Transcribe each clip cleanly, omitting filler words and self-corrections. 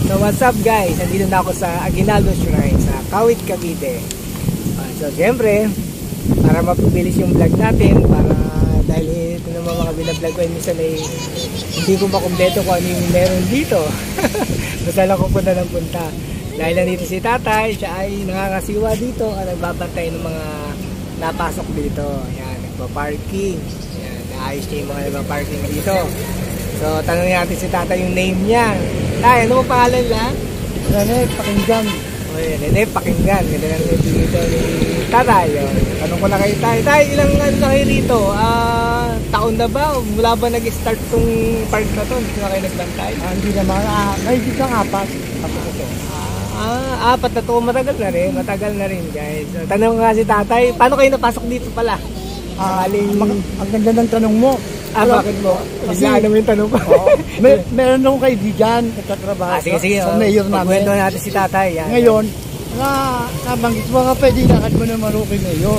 So what's up guys, nandito na ako sa Aguinaldo Shrine sa Kawit, Cavite. So siyempre, para mapabilis yung vlog natin, para dahil ito naman mga binablog ko, minsan ay hindi ko makumpleto kung ano yung meron dito. Basta lang ko punta ng punta. Dahil nandito si tatay, siya ay nangangasiwa dito at nagbabantay ng mga napasok dito. Yan, nagpa-parking. Yan, naayos niya yung mga nagpa-parking dito. So tanongin natin si tatay yung name niya. Tay, ano mo pangalan lang? Rene Pakinggan. Oy, Rene Pakinggan. Ganda lang yung dito ni tatay. Tanong ko na kay tay. Tay, ilang ano na kayo rito? Taon na ba? Mula ba nag-start tong park na to? Hindi na kayo nagbantay? Hindi naman. Mahigit lang apat. Tapos ito. Apat na to. Matagal na rin. Matagal na rin guys. So, tanong nga si tatay, paano kayo napasok dito pala? Ang ganda ng tanong mo. Bakit mo? Kasi ano yung tanong ko? Meron akong kaibigan nagtatrabaho sige, sa mayor namin. Pagkwento natin si tatay. Yan. Ngayon, nabanggit mo ka pwede lakad mo naman ako kay mayor.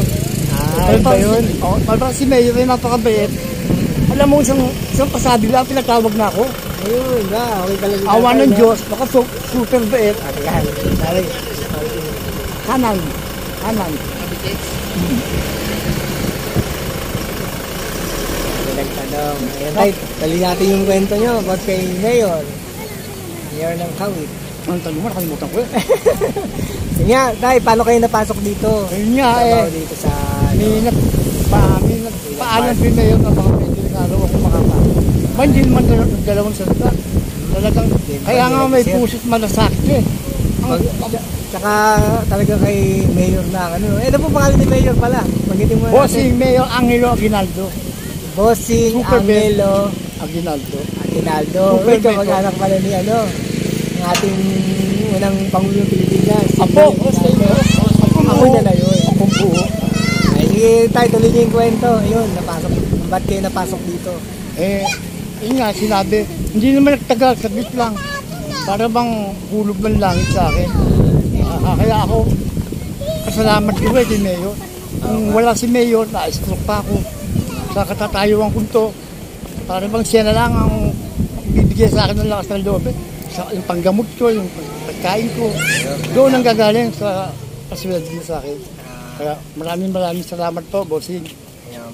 Ano ba yun? Parang si mayor ay napakabait. Alam mo, isang pasabi lang, pinatawag na ako. Ayun na, okay talaga. Awa ng Diyos, baka super bait. Hanan. Nagtanong. Ayan tayo, tali natin yung kwento nyo about kay Mayor. Mayor ng Kawit. Ang tanong mo, nakalimutan ko eh. Sige nga, tayo, paano kayo napasok dito? Ayun nga dito sa... May nagpaalam si mayor na baka pwede rin araw ako makapasok. Hindi naman dalawang salita. Talagang, kaya nga may puso't malasakit eh. Tsaka talaga kay Mayor na ano. Ano po pangalan ni Mayor pala? Pagkitin mo natin. Bossing Mayor Angelo Aguinaldo. Bossing Angelo Aguinaldo. Uy, kamag-anak pala ni ano, ang ating unang Pangulong Pilipinas. Apo niya na yun. Apong buo. Ay, sige tayo, tuloy niyo yung kwento. Ayun, napasok. Ba't kayo napasok dito? Yun nga, sinabi, hindi naman nagtagal, saglit lang. Para bang hulog ng langit sa akin. Kaya ako, kasalamat ko kay Mayor. Kung wala si Mayor, na-stroke pa ako. Sa katatayuan ko ito, para bang siya na lang ang bibigyan sa akin ng lakas ng loob. Yung panggamot ko, yung pagkain ko, doon ang gagaling sa kasweldo niya sa akin. Kaya maraming salamat po, bossing.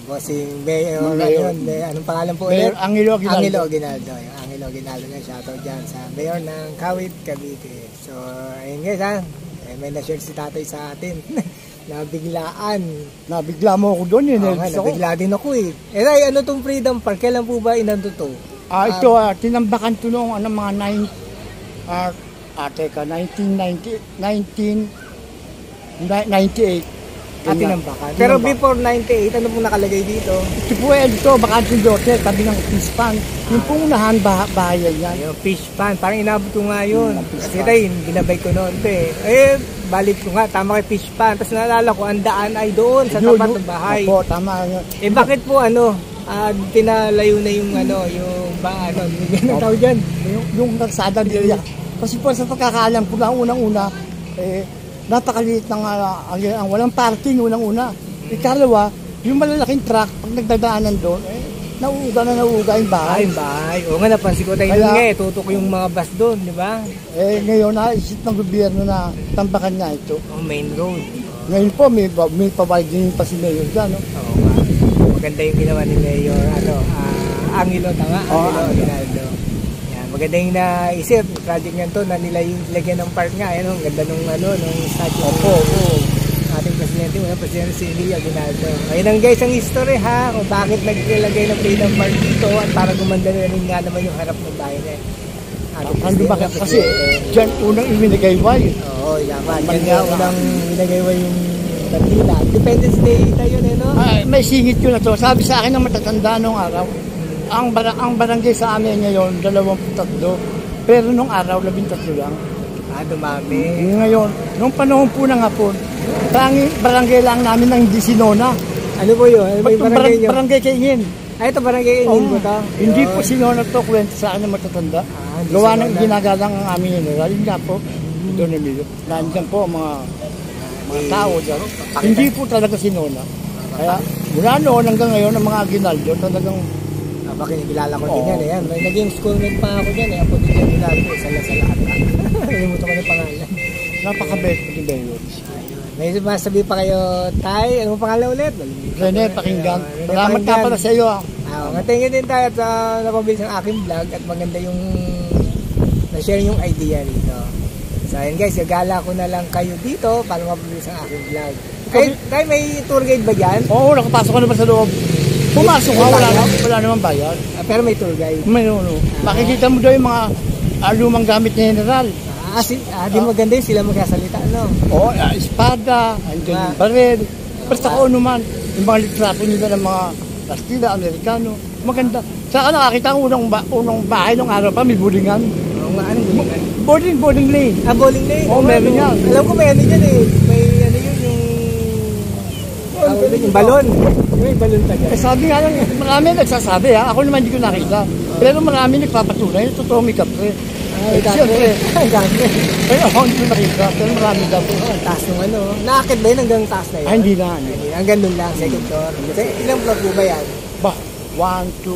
Bossing Mayor, anong pangalan po ulit? Mayor Angelo Aguinaldo. Angelo Aguinaldo na shoutout dyan sa Mayor ng Kawit, Cavite. So, ayun guys ha, may na-share si tatay sa atin. Nabigla mo ako doon yun. Nabigla din ako eh. Tay, ano tong Freedom Park? Kailan po ba inanto to? Ito, tinambakan to noong mga 1998. Tinambakan. Pero before 98, ano pong nakalagay dito? Ito po bakante hotel, tabi ng fish pan. Yung pong unahan bahayan yan. Yung fish pan, parang inabot ko nga yun. Kasi tayo, binabay ko noon. Balik ko nga, tama kay fish pan. Tapos naalala ko, ang daan ay doon sa tapat ng bahay. Opo, tama. Bakit po pinalayo na yung yung tawag dyan? Yung kalsada nila. Kasi po sa pagkakaalam ko na unang-una, napakaliit ng ang walang parking unang-una. Ikalawa, yung malalaking truck, pag nagdadaanan doon, nauuga yung bahay. Oo nga, napansin ko tayo nga tutok yung mga bus doon, di ba? Ngayon, naisip ng gobyerno na tambakan nga ito. Main road. Ngayon po, may pabayagin pa si Mayor dyan, no? Oo nga. Maganda yung ginawa ni Mayor, Angelo, tama? Angelo Aguinaldo. Maganda yung naisip, project nga to na nilagyan ng park nga. Ang ganda nung statue. Opo. Ating presidente, unang presidente si Angelo Aguinaldo. Ayun ang guys, ang history ha, kung bakit naglagay ng Freedom Park dito at para gumanda na rin nga naman yung harap ng bahay na ano ba kasi dyan unang ibinagayway. Oo, yaman. Dyan nga unang ibinagayway yung Bandila. Independence Day tayo no? May singit ko na to. Sabi sa akin ng matatanda nung araw, ang barangay sa amin ngayon, 23. Pero nung araw, 13 lang. Dumami. Ngayon, nung panahon po ng hapon, barangay lang namin ng hindi sinona. Ano po yun? Ano yung barangay nyo? Barangay Kaingin. Ito barangay Kaingin po ito? Hindi po sinona to, kwento sa akin ng matatanda. Gawa ng ginagalang ang aming general. Yun nga po, doon na nilo. Nandiyan po ang mga tao dyan. Hindi po talaga sinona. Kaya mula noon hanggang ngayon, ang mga Aguinaldo talagang Baka kilala ko din yan. Ayan. May naging schoolmate pa ako dyan. Ako din yan nilalo ko. Sala-sala. Nalimutan ko ng pangalan. Napakabait mo din Mayor. May masabi pa kayo, Tay, ano mo pangalan ulit? Rene Pakinggan. Rene Salamat nga Pakinggan. pala sa iyo. Thank you din tayo at napabilis ang aking vlog at maganda yung na-share yung idea rito. So ayun guys, gagala ko na lang kayo dito para mapabilis ang aking vlog. Tay, may tour guide ba dyan? Oo, nakapasok ko naman sa loob. Pumasok ka, wala naman bayad. Pero may tour guide. May ano. Makikita mo daw yung mga lumang gamit ni General. Di maganda yun sila magsasalita, no? Oo, espada, andyan yung baril. Basta kung ano man, yung mga litrato nila ng mga Kastila, Amerikano. Maganda. Saka nakakita ko unang bahay nung araw pa, may boardingan. Oo nga, anong bulingan? Boarding lane. Bowling lane? Oo, meron yan. Alam ko may ano dyan eh. May ano yun, yung balon. May balon pa dyan. Sabi nga lang, marami nagsasabi ha. Ako naman hindi ko nakita. Pero marami nagpapatunay. Totoo may kapre. Siyempre. Ang ganda. Pero ako hindi ko nakita. Pero marami daw. Ang taas nung ano. Naakit ba yun hanggang taas na yun? Hindi na. Hanggang doon lang, second floor. Ilang floor po ba yan? Ba, 1, 2,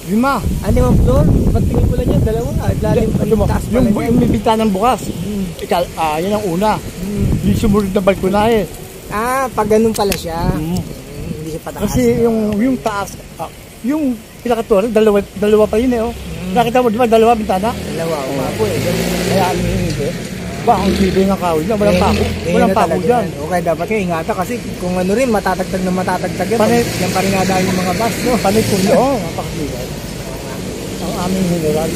3, 5. Ano yung floor? Ba't tingin ko lang yan? Dalawa. Lalim taas pala Yung yan. may bintanang bukas. Yan ang una. Yung sumunod na balkonahe. Pag ganun pala siya. Hindi siya pataas. Kasi yung taas, yung pinakaturo, dalawa pa yun eh. Oh. Nakita mo, di ba, dalawa bintana? Dalawa. Mapo eh. Kaya ano yung hindi. Ba, ang sibay ng kawil na, walang pako. Walang pako dyan. Okay, dapat kayo ingatan kasi kung ano rin, matatagtag na matatagtag yan. Yan pa rin nga dahil yung mga bus, no? Panay ko nyo, napakasibay. Ang aming general.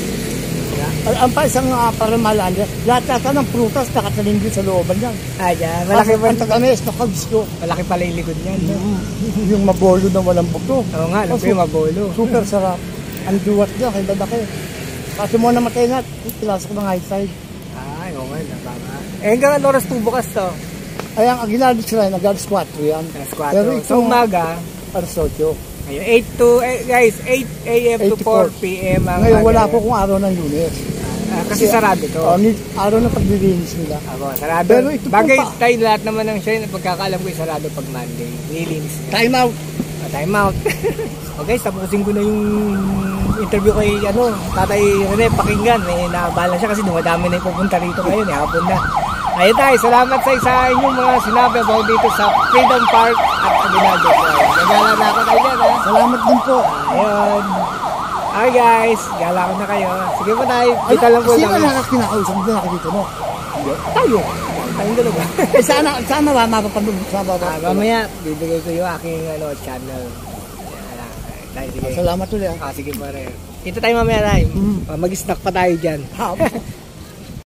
Ang pa isang para malaan niya, lahat ng prutas nakatanim din sa looban yan. Dyan. Malaki pa. Ang tagamis, nakabisko. Malaki pala yung likod niyan. No? Yung mabolo na walang bukto. Oo nga, alam ko yung mabolo. Super sarap. Ang duwat niya, kay dadaki. Kasi mo namatay na, pilasok ng high side. Ay, oo nga, napaka. Hanggang ano oras po bukas to? Ay, ang ginagawa sila, nag-alas 4 yan. Alas 4. Pero Sa umaga, alas 8. ayun, 8 to, guys, 8 a.m. to 4 p.m. Ngayon, wala po kung araw ng Lunes. Kasi sarado to. Araw ng paglilinis nila. Sarado. Pero ito bagay pa. tayo lahat naman ng show, pagkakaalam ko sarado pag Monday. Nilinis. Time out. Time out. Okay, tapusin ko na yung interview kay Tatay Rene Pakinggan. May naabala siya kasi dumadami na yung pupunta rito ngayon. Hapon na. Ayun tayo, salamat sa inyong mga sinabi about dito sa Freedom Park at Aguinaldo. Nagala na ako tayo dyan, ha? Salamat din po. Ayun. Hi guys, gala ko na kayo. Sige po tayo, dito lang po. Sino na kinakausap mo nakikita mo? Tayo. Tayong dalawa. Sana mapapanood sa baba. Mamaya, bibigay ko yung aking channel. Tayo, sige. Salamat ulit. Sige pare. Kita tayo mamaya tayo. Mag-snack pa tayo dyan.